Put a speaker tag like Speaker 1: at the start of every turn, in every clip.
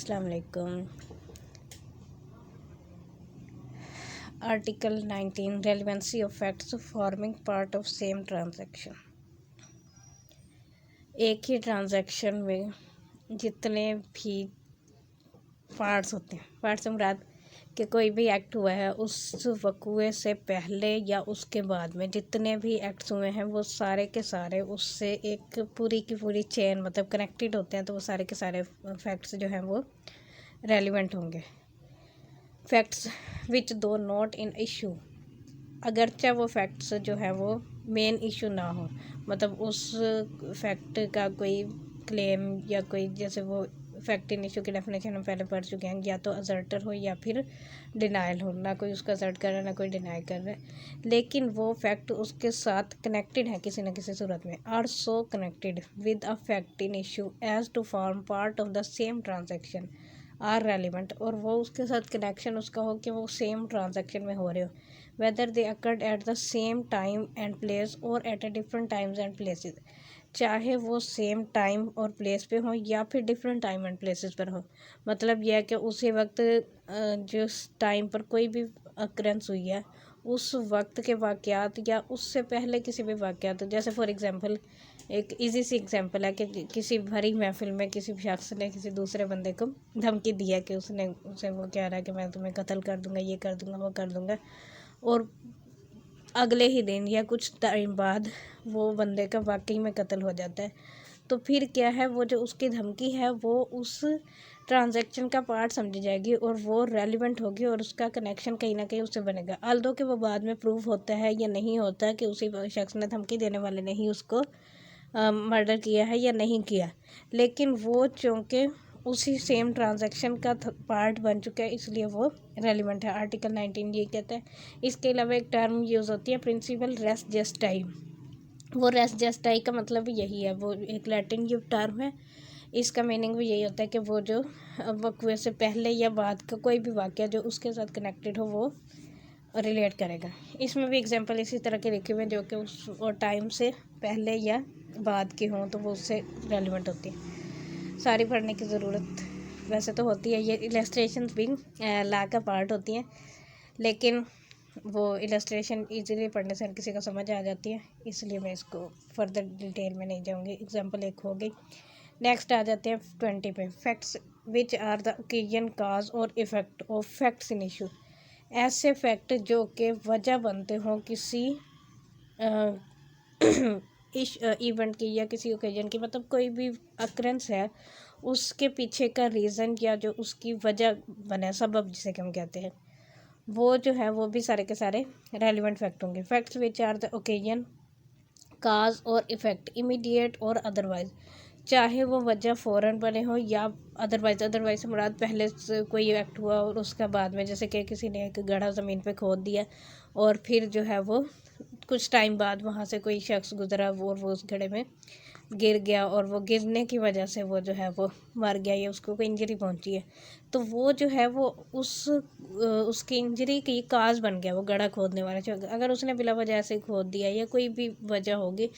Speaker 1: अस्सलाम वालेकुम। Article 19 relevancy of facts forming part of same transaction. एक ही ट्रांजैक्शन में जितने भी पार्ट्स होते हैं, पार्ट्स से मुराद कि कोई भी एक्ट हुआ है उस वक़ुए से पहले या उसके बाद में जितने भी एक्ट्स हुए हैं वो सारे के सारे उससे एक पूरी की पूरी चेन मतलब कनेक्टेड होते हैं, तो वो सारे के सारे फैक्ट्स जो हैं वो रेलिवेंट होंगे। फैक्ट्स विच दो नॉट इन इशू, अगरचे वो फैक्ट्स जो है वो मेन इशू ना हो, मतलब उस फैक्ट का कोई क्लेम या कोई, जैसे वो फैक्ट इन इशू की डेफिनेशन हम पहले पढ़ चुके हैं, या तो असर्टर हो या फिर डिनाइल हो, ना कोई उसका असर्ट कर रहा है ना कोई डिनाई कर रहा है, लेकिन वो फैक्ट उसके साथ कनेक्टेड है किसी न किसी सूरत में, are so connected with a fact in issue as to form part of the same transaction are relevant, और वो उसके साथ कनेक्शन उसका हो कि वो सेम ट्रांजेक्शन में हो रहे हो, whether they occurred at the same time and place और at a different times and places, चाहे वो सेम टाइम और प्लेस पे हो या फिर डिफरेंट टाइम एंड प्लेसेस पर हो। मतलब यह है कि उसी वक्त जिस टाइम पर कोई भी अक्रेंस हुई है उस वक्त के वाक़यात या उससे पहले किसी भी वाक़यात, जैसे फॉर एग्ज़ाम्पल एक इजी सी एग्जांपल है कि किसी भरी महफिल में किसी शख्स ने किसी दूसरे बंदे को धमकी दिया कि उसने उसे वो कह रहा है कि मैं तुम्हें कत्ल कर दूंगा, ये कर दूंगा, वो कर दूंगा, और अगले ही दिन या कुछ टाइम बाद वो बंदे का वाकई में कत्ल हो जाता है, तो फिर क्या है, वो जो उसकी धमकी है वो उस ट्रांजैक्शन का पार्ट समझी जाएगी और वो रेलिवेंट होगी और उसका कनेक्शन कहीं ना कहीं उससे बनेगा। अल्दो कि वो बाद में प्रूव होता है या नहीं होता कि उसी शख्स ने, धमकी देने वाले ने ही उसको मर्डर किया है या नहीं किया, लेकिन वो चूँकि उसी सेम ट्रांजैक्शन का पार्ट बन चुका है इसलिए वो रेलिवेंट है। आर्टिकल 19 ये कहता है। इसके अलावा एक टर्म यूज़ होती है प्रिंसिपल रेस जस्टाई। वो रेस जस्टाई का मतलब भी यही है, वो एक लैटिन की टर्म है। इसका मीनिंग भी यही होता है कि वो जो वक़्वे से पहले या बाद का कोई भी वाक़या जो उसके साथ कनेक्टेड हो वो रिलेट करेगा। इसमें भी एग्जांपल इसी तरह के लिखे हुए जो कि उस टाइम से पहले या बाद की हों तो वो उससे रेलिवेंट होती है। सारी पढ़ने की ज़रूरत वैसे तो होती है, ये इलस्ट्रेशन भी ला का पार्ट होती हैं, लेकिन वो इलस्ट्रेशन इजीली पढ़ने से हर किसी को समझ आ जाती है, इसलिए मैं इसको फर्दर डिटेल में नहीं जाऊँगी। एग्जांपल एक हो गई। नेक्स्ट आ जाते हैं 20 पे। Facts which are the occasion cause और effect of facts in issue, ऐसे फैक्ट जो कि वजह बनते हों किसी इस इवेंट की या किसी ओकेजन की, मतलब कोई भी अक्रेंस है उसके पीछे का रीज़न या जो उसकी वजह बने, सबब जिसे हम कहते हैं, वो जो है वो भी सारे के सारे रेलिवेंट फैक्ट होंगे। Facts which are the occasion cause और इफ़ेक्ट इमीडिएट और अदरवाइज, चाहे वो वजह फ़ौरन बने हो या अदरवाइज से मुराद पहले से कोई एक्ट हुआ और उसका बाद में, जैसे कि किसी ने एक गड्ढा ज़मीन पे खोद दिया और फिर जो है वो कुछ टाइम बाद वहाँ से कोई शख्स गुजरा और वो उस गड्ढे में गिर गया और वो गिरने की वजह से वो जो है वो मर गया या उसको कोई इंजरी पहुंची है, तो वो जो है वो उसकी इंजरी की काज बन गया वो गड्ढा खोदने वाला। जो अगर उसने बिला वजह से खोद दिया या कोई भी वजह होगी,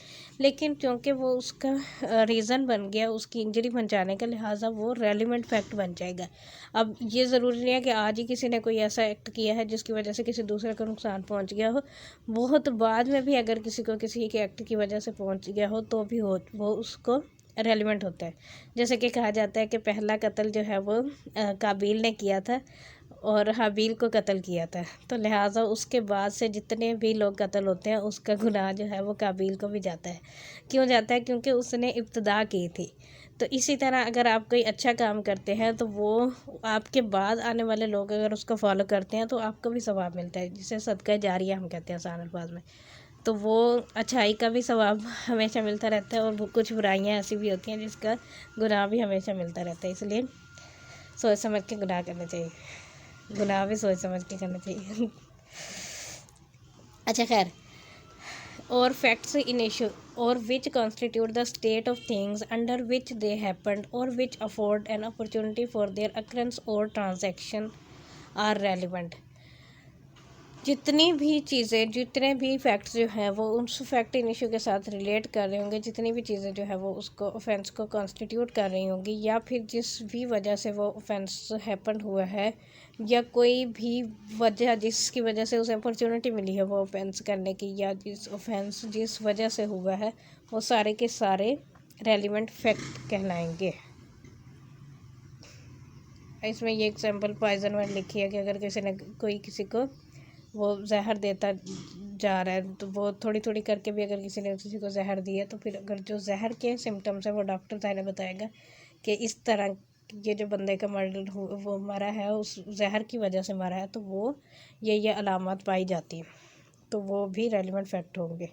Speaker 1: लेकिन क्योंकि वो उसका रीज़न बन गया उसकी इंजरी पहुंचाने का, लिहाजा वो रेलिवेंट फैक्ट बन जाएगा। अब ये ज़रूरी नहीं है कि आज ही किसी ने कोई ऐसा एक्ट किया है जिसकी वजह से किसी दूसरे को नुकसान पहुंच गया हो, बहुत बाद में भी अगर किसी को किसी के एक्ट की वजह से पहुंच गया हो तो भी हो वो उसको रेलिवेंट होता है। जैसे कि कहा जाता है कि पहला कत्ल जो है वो काबिल ने किया था और हाबिल को कत्ल किया था, तो लिहाजा उसके बाद से जितने भी लोग कत्ल होते हैं उसका गुनाह जो है वो काबिल को भी जाता है। क्यों जाता है? क्योंकि उसने इब्तदा की थी। तो इसी तरह अगर आप कोई अच्छा काम करते हैं तो वो आपके बाद आने वाले लोग अगर उसको फॉलो करते हैं तो आपको भी सवाब मिलता है, जिसे सदका जारिया हम कहते हैं आसान अल्फाज में। तो वो अच्छाई का भी सवाब हमेशा मिलता रहता है और कुछ बुराइयां ऐसी भी होती हैं जिसका गुनाह भी हमेशा मिलता रहता है, इसलिए सोच समझ के गुनाह करना चाहिए, गुनाह भी सोच समझ के करना चाहिए। अच्छा खैर, और फैक्ट्स इन इशू और which constitute the state of things under which they happened और which afford an opportunity for their occurrence और ट्रांजैक्शन आर रेलिवेंट। जितनी भी चीज़ें, जितने भी फैक्ट्स जो हैं वो उस फैक्ट इन इशू के साथ रिलेट कर रहे होंगे, जितनी भी चीज़ें जो है वो उसको ऑफेंस को कॉन्स्टिट्यूट कर रही होंगी, या फिर जिस भी वजह से वो ऑफेंस हैपन हुआ है, या कोई भी वजह जिसकी वजह से उसे अपॉर्चुनिटी मिली है वो ऑफेंस करने की, या जिस ऑफेंस जिस वजह से हुआ है, वो सारे के सारे रेलिवेंट फैक्ट कहलाएंगे। इसमें ये एग्जांपल पॉइजन में लिखी है कि अगर किसी ने कोई किसी को वो जहर देता जा रहा है, तो वो थोड़ी थोड़ी करके भी अगर किसी ने किसी को जहर दिया, तो फिर अगर जो जहर के सिम्टम्स है वो डॉक्टर ताने बताएगा कि इस तरह ये जो बंदे का मर्डर वो मरा है उस जहर की वजह से मरा है, तो वो ये अलामत पाई जाती है, तो वो भी रेलिवेंट फैक्ट होंगे।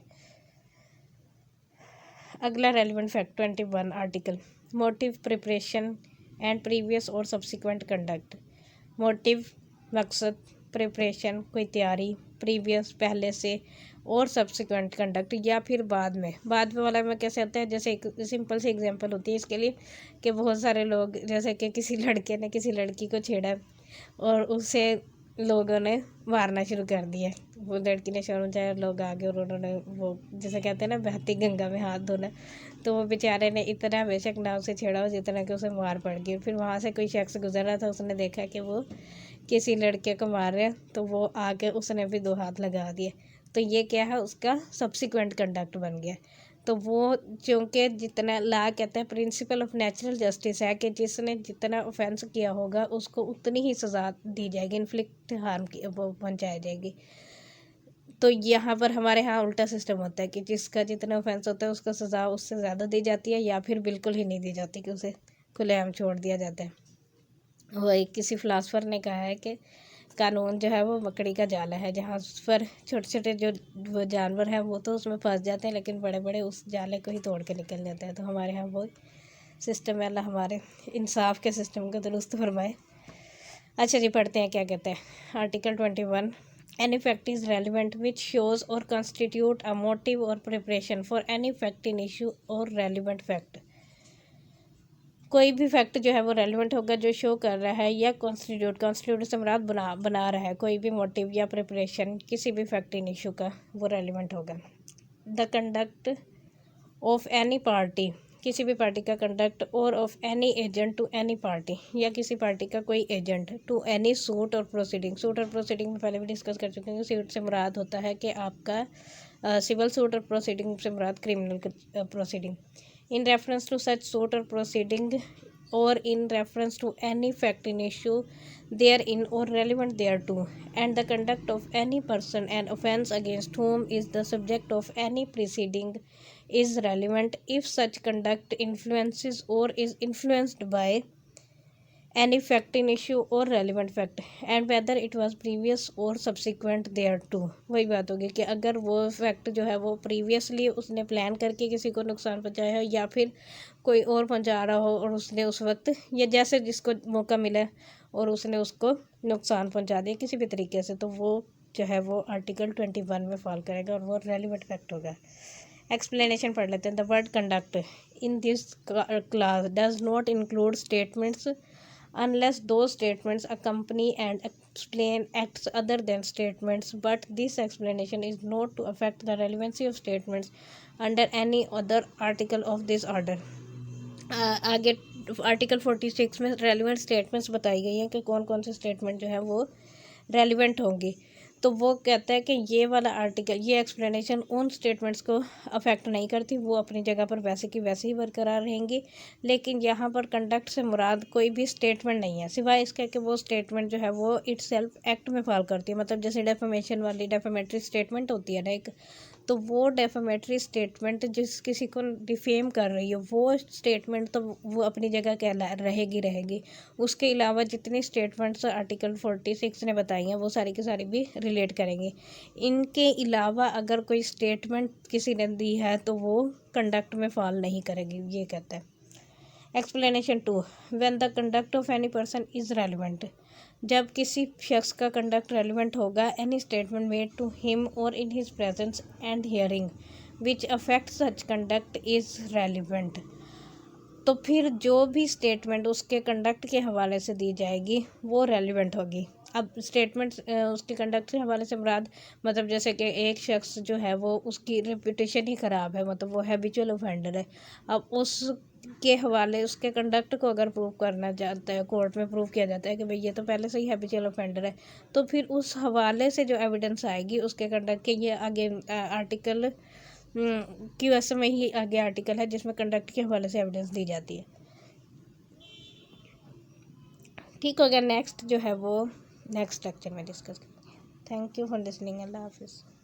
Speaker 1: अगला relevant fact 21 article motive, preparation and previous और सब्सिक्वेंट कंडक्ट। मोटिव मकसद, प्रिपरेशन कोई तैयारी, प्रीवियस पहले से, और सब्सिक्वेंट कंडक्ट या फिर बाद में वाला में कैसे आता है, जैसे एक सिंपल सी एग्जांपल होती है इसके लिए कि बहुत सारे लोग, जैसे कि किसी लड़के ने किसी लड़की को छेड़ा और उसे लोगों ने मारना शुरू कर दिया, वो लड़की ने शर्म जाए, लोग आ गए और उन्होंने वो जैसे कहते हैं ना बहती गंगा में हाथ धोना, तो वो बेचारे ने इतना बेशक ना उसे छेड़ा जितना कि उसे मार पड़ गई। फिर वहाँ से कोई शख्स गुजर रहा था, उसने देखा कि वो किसी लड़के को मार रहे हैं, तो वो आके उसने भी 2 हाथ लगा दिए, तो ये क्या है, उसका सब्सिक्वेंट कंडक्ट बन गया। तो वो चूँकि जितना ला कहते हैं प्रिंसिपल ऑफ नेचुरल जस्टिस है कि जिसने जितना ऑफेंस किया होगा उसको उतनी ही सज़ा दी जाएगी, इन्फ्लिक्ट हार्म की वो पहुँचाई जाएगी। तो यहाँ पर हमारे यहाँ उल्टा सिस्टम होता है कि जिसका जितना ऑफेंस होता है उसका सज़ा उससे ज़्यादा दी जाती है, या फिर बिल्कुल ही नहीं दी जाती कि उसे खुलेआम छोड़ दिया जाता है। वही किसी फिलासफर ने कहा है कि कानून जो है वो मकड़ी का जाला है, जहाँ पर छोटे छोटे जो वो जानवर हैं वो तो उसमें फंस जाते हैं, लेकिन बड़े बड़े उस जाले को ही तोड़ के निकल जाते हैं। तो हमारे यहाँ वो सिस्टम है, अल्लाह हमारे इंसाफ के सिस्टम को दुरुस्त फरमाए। अच्छा जी, पढ़ते हैं क्या कहते हैं। Article 21 any fact is relevant which shows और कॉन्स्टिट्यूट अ मोटिव और preparation for any fact in issue और रेलिवेंट फैक्ट। कोई भी फैक्ट जो है वो रेलिवेंट होगा जो शो कर रहा है या कॉन्स्टिट्यूट से मुराद बना रहा है कोई भी मोटिव या प्रिपरेशन किसी भी फैक्ट इन इशू का, वो रेलिवेंट होगा। The conduct of any party, किसी भी पार्टी का conduct, or of any agent to any party, या किसी पार्टी का कोई एजेंट, टू एनी सूट और प्रोसीडिंग। सूट और प्रोसीडिंग में पहले भी डिस्कस कर चुके हैं। सूट से मुराद होता है कि आपका सिविल सूट, और प्रोसीडिंग से मुराद criminal proceeding. In reference to such suit or proceeding, or in reference to any fact in issue therein or relevant thereto, and the conduct of any person and offence against whom is the subject of any proceeding is relevant if such conduct influences or is influenced by any fact in issue or relevant fact and whether it was previous or subsequent thereto। वही बात होगी कि अगर वो fact जो है वो previously उसने प्लान करके किसी को नुकसान पहुंचाया हो, या फिर कोई और पहुंचा रहा हो और उसने उस वक्त या जैसे जिसको मौका मिला और उसने उसको नुकसान पहुंचा दिया किसी भी तरीके से, तो वो जो है वो आर्टिकल 21 में फॉल करेगा और वो रेलिवेंट फैक्ट होगा। एक्सप्लेनेशन पढ़ लेते हैं। The word conduct in this class does not include statements unless those statements accompany and explain acts other than statements, but this explanation is not to affect the relevancy of statements under any other article of this order। आगे article 46 में relevant statements बताई गई हैं कि कौन कौन से statement जो है वो रेलिवेंट होंगी। तो वो कहता है कि ये वाला आर्टिकल, ये एक्सप्लेनेशन उन स्टेटमेंट्स को अफेक्ट नहीं करती, वो अपनी जगह पर वैसे की वैसे ही बरकरार रहेंगी। लेकिन यहाँ पर कंडक्ट से मुराद कोई भी स्टेटमेंट नहीं है, सिवाय इसके कि वो स्टेटमेंट जो है वो इटसेल्फ एक्ट में फॉल करती है। मतलब जैसे डेफेमेशन वाली डेफेमेटरी स्टेटमेंट होती है ना एक, तो वो डेफेमेटरी स्टेटमेंट जिस किसी को डिफेम कर रही है वो स्टेटमेंट तो वो अपनी जगह रहेगी। उसके अलावा जितनी स्टेटमेंट्स आर्टिकल 46 ने बताई हैं वो सारी की सारी भी रिलेट करेंगे। इनके अलावा अगर कोई स्टेटमेंट किसी ने दी है तो वो कंडक्ट में फॉल नहीं करेगी, ये कहता है। Explanation 2 when the conduct of any person is relevant, जब किसी शख्स का कंडक्ट रेलिवेंट होगा, any statement made to him और in his presence and hearing which affect such conduct is relevant. तो फिर जो भी स्टेटमेंट उसके कंडक्ट के हवाले से दी जाएगी वो रेलिवेंट होगी। अब स्टेटमेंट उसके कंडक्ट के हवाले से मुराद मतलब जैसे कि एक शख्स जो है वो उसकी रेपुटेशन ही ख़राब है, मतलब वो हैबिचुअल ऑफेंडर है। अब उसके हवाले उसके कंडक्ट को अगर प्रूव करना चाहता है, कोर्ट में प्रूव किया जाता है कि भाई ये तो पहले से ही हैबिचुअल ऑफेंडर है, तो फिर उस हवाले से जो एविडेंस आएगी उसके कंडक्ट के, ये आगे आर्टिकल QS में ही आगे आर्टिकल है जिसमें कंडक्ट के हवाले से एविडेंस दी जाती है। ठीक हो गया। नेक्स्ट जो है वो नेक्स्ट लेक्चर में डिस्कस करेंगे। Thank you for listening. अल्लाह हाफिज़।